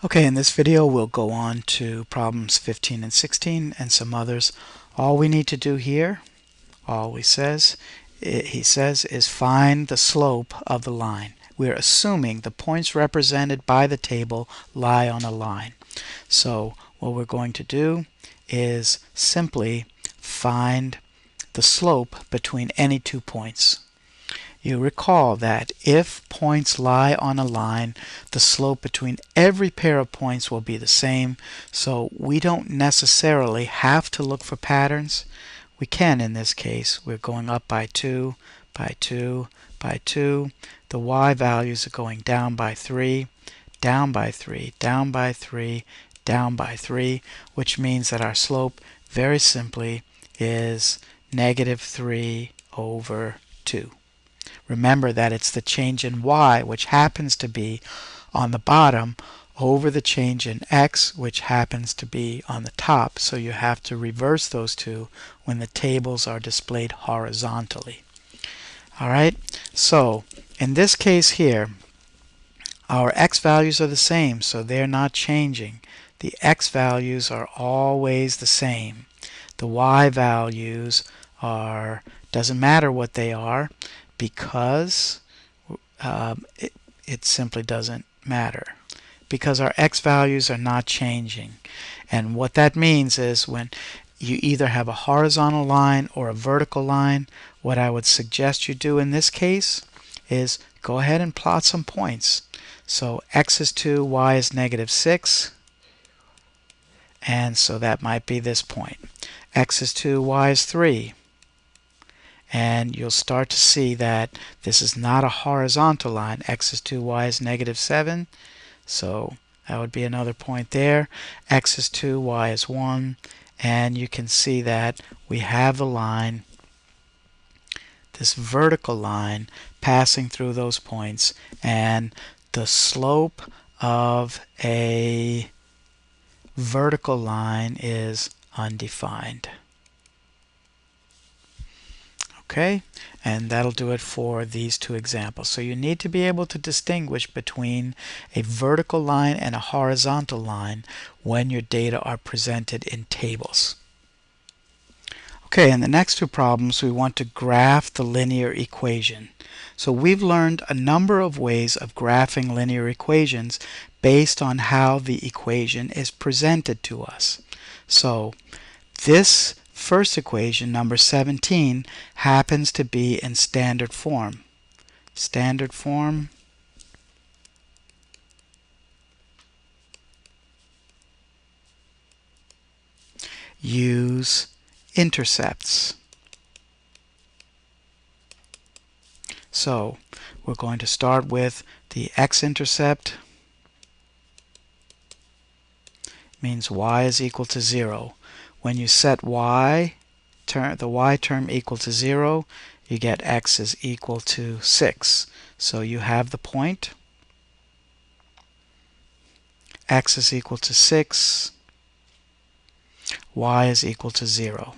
Okay, in this video we'll go on to problems 15 and 16 and some others. All we need to do here, he says, is find the slope of the line. We're assuming the points represented by the table lie on a line. So what we're going to do is simply find the slope between any 2 points. You recall that if points lie on a line, the slope between every pair of points will be the same, so we don't necessarily have to look for patterns. We can in this case. We're going up by 2, by 2, by 2. The y values are going down by 3, down by 3, down by 3, down by 3, which means that our slope very simply is -3 over 2. Remember that it's the change in y, which happens to be on the bottom, over the change in x, which happens to be on the top. So you have to reverse those two when the tables are displayed horizontally. All right, so in this case here, our x values are the same, so they're not changing. The x values are always the same. The y values are, doesn't matter what they are, because it simply doesn't matter, because our x values are not changing. And what that means is when you either have a horizontal line or a vertical line, what I would suggest you do in this case is go ahead and plot some points. So x is 2, y is -6, and so that might be this point. X is 2, y is 3. And you'll start to see that this is not a horizontal line. X is 2, y is -7. So that would be another point there. X is 2, y is 1. And you can see that we have the line, this vertical line, passing through those points. And the slope of a vertical line is undefined. Okay, and that'll do it for these two examples. So you need to be able to distinguish between a vertical line and a horizontal line when your data are presented in tables. Okay, in the next two problems we want to graph the linear equation. So we've learned a number of ways of graphing linear equations based on how the equation is presented to us. So this first equation, number 17, happens to be in standard form. Standard form use intercepts. So we're going to start with the x-intercept. Means y is equal to 0. When you set the y term equal to 0, you get x is equal to 6. So you have the point. X is equal to 6. Y is equal to 0.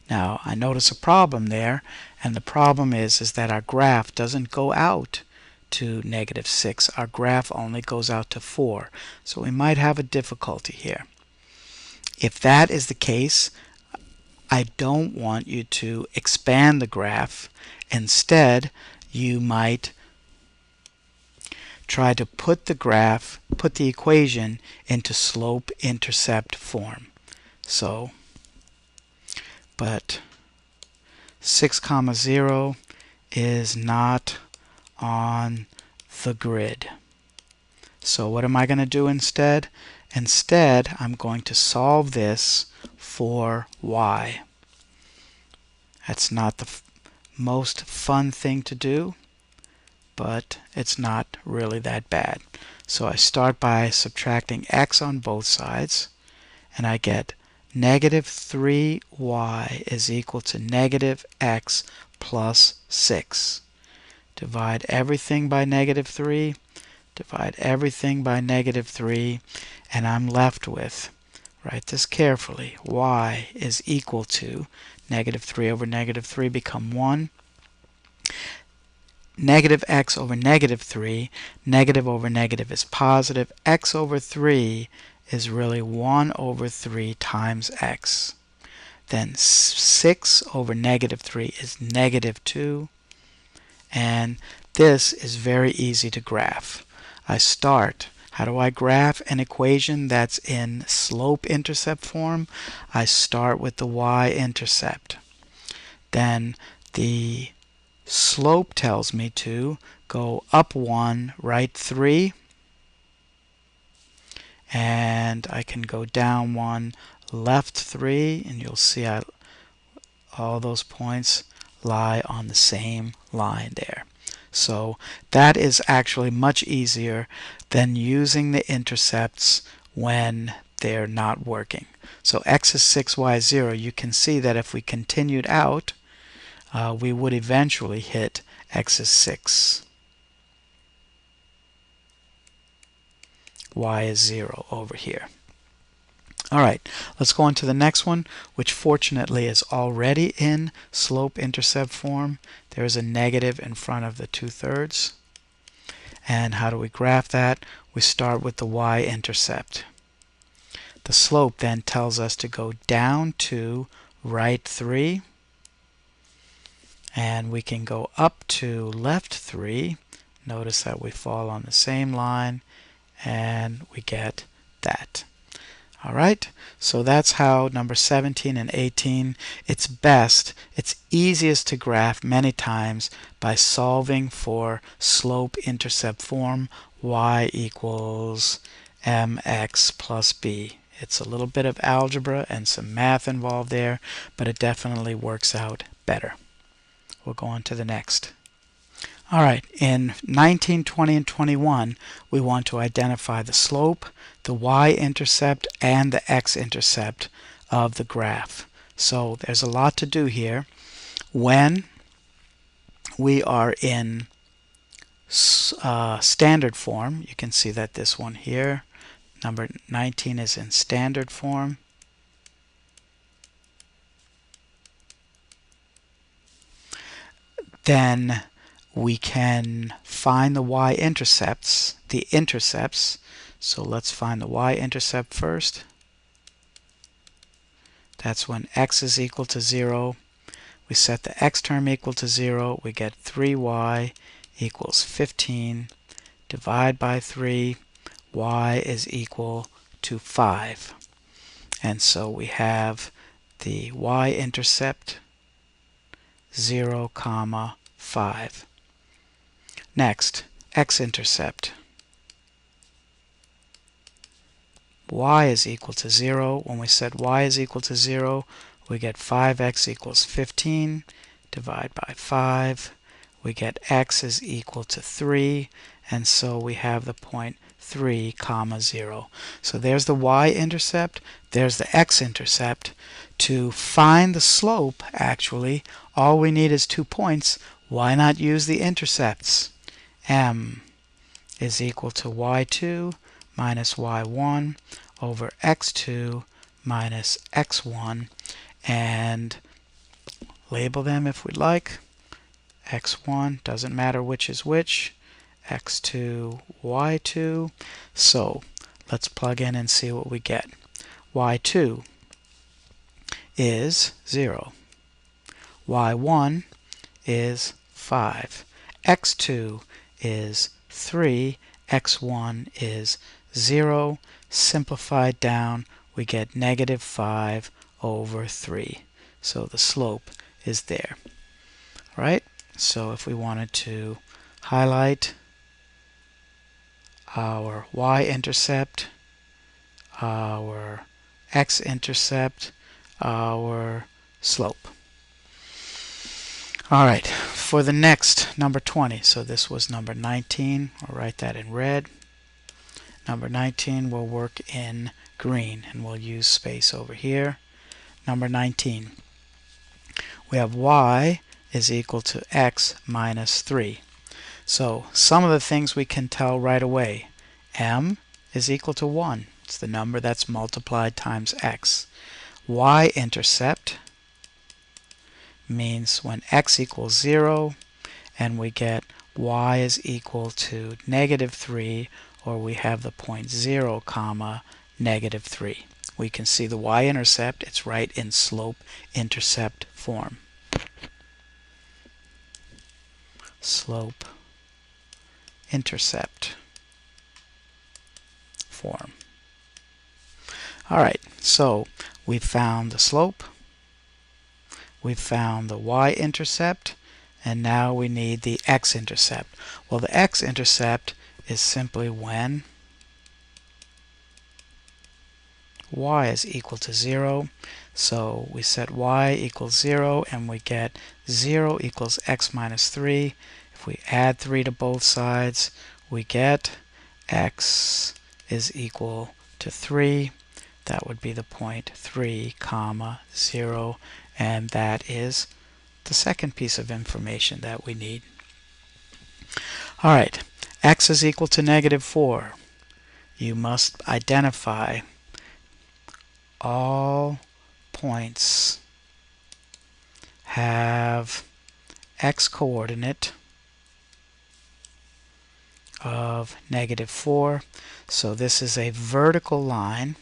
Now, I notice a problem there, and the problem is that our graph doesn't go out to -6. Our graph only goes out to 4. So we might have a difficulty here. If that is the case, I don't want you to expand the graph. Instead, you might try to put the equation into slope-intercept form. So, but 6, 0 is not on the grid. So what am I going to do instead? Instead, I'm going to solve this for y. That's not the most fun thing to do, but it's not really that bad. So I start by subtracting x on both sides, and I get -3y is equal to -x plus 6. Divide everything by -3, divide everything by -3, and I'm left with, write this carefully, y is equal to -3 over -3 become 1. negative x over negative 3. Negative over negative is positive. X over 3 is really 1 over 3 times x. Then 6 over negative 3 is negative 2. And this is very easy to graph. How do I graph an equation that's in slope-intercept form? I start with the y-intercept. Then the slope tells me to go up 1, right 3, and I can go down 1, left 3, and you'll see all those points lie on the same line there. So that is actually much easier than using the intercepts when they're not working. So x is 6, y is 0. You can see that if we continued out, we would eventually hit x is 6, y is 0 over here. Alright, let's go on to the next one, which fortunately is already in slope-intercept form. There's a negative in front of the 2/3. And how do we graph that? We start with the y-intercept. The slope then tells us to go down 2, right 3. And we can go up to left 3. Notice that we fall on the same line, and we get that. Alright, so that's how number 17 and 18, it's easiest to graph many times by solving for slope-intercept form, y equals mx plus b. It's a little bit of algebra and some math involved there, but it definitely works out better. We'll go on to the next. Alright, in 19, 20, and 21, we want to identify the slope, the y-intercept, and the x-intercept of the graph. So there's a lot to do here. When we are in standard form, you can see that this one here, number 19, is in standard form. Then we can find the y-intercepts, the intercepts. So let's find the y-intercept first. That's when x is equal to 0. We set the x term equal to 0. We get 3y equals 15. Divide by 3. Y is equal to 5. And so we have the y-intercept 0, 5. Next, x-intercept. Y is equal to 0. When we set y is equal to 0, we get 5x equals 15. Divide by 5. We get x is equal to 3. And so we have the point 3, 0. So there's the y-intercept. There's the x-intercept. To find the slope, actually, all we need is 2 points. Why not use the intercepts? M is equal to y2 minus y1 over x2 minus x1, and label them if we'd like. x1, doesn't matter which is which, x2, y2. So let's plug in and see what we get. y2 is 0. y1 is 5. x2 is 3. x1 is 0. Simplified down, we get negative 5 over 3. So the slope is there. Right? So if we wanted to highlight our y-intercept, our x-intercept, our slope. Alright, for the next, number 20, so this was number 19, I'll write that in red. Number 19 will work in green, and we'll use space over here. Number 19, we have y is equal to x minus 3. So some of the things we can tell right away. M is equal to 1. It's the number that's multiplied times x. Y-intercept means when x equals 0, and we get y is equal to -3, or we have the point 0, comma, -3. We can see the y-intercept. It's right in slope-intercept form. Slope-intercept form. Alright, so we've found the slope, we've found the y-intercept, and now we need the x-intercept. Well, the x-intercept is simply when y is equal to 0. So we set y equals 0, and we get 0 equals x minus 3. If we add 3 to both sides, we get x is equal to 3. That would be the point 3, comma, 0, and that is the second piece of information that we need. Alright, x is equal to -4. You must identify all points have x coordinate of -4. So this is a vertical line.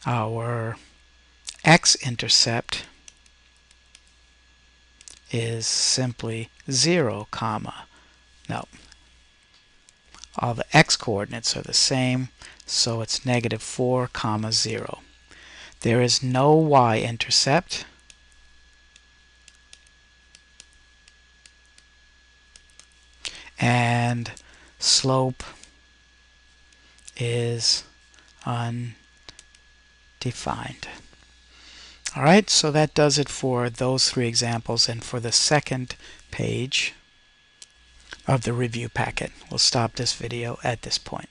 Our x-intercept is simply 0, comma. No, all the x coordinates are the same, so it's -4, comma, 0. There is no y-intercept. And slope is undefined. Alright, so that does it for those 3 examples and for the second page of the review packet. We'll stop this video at this point.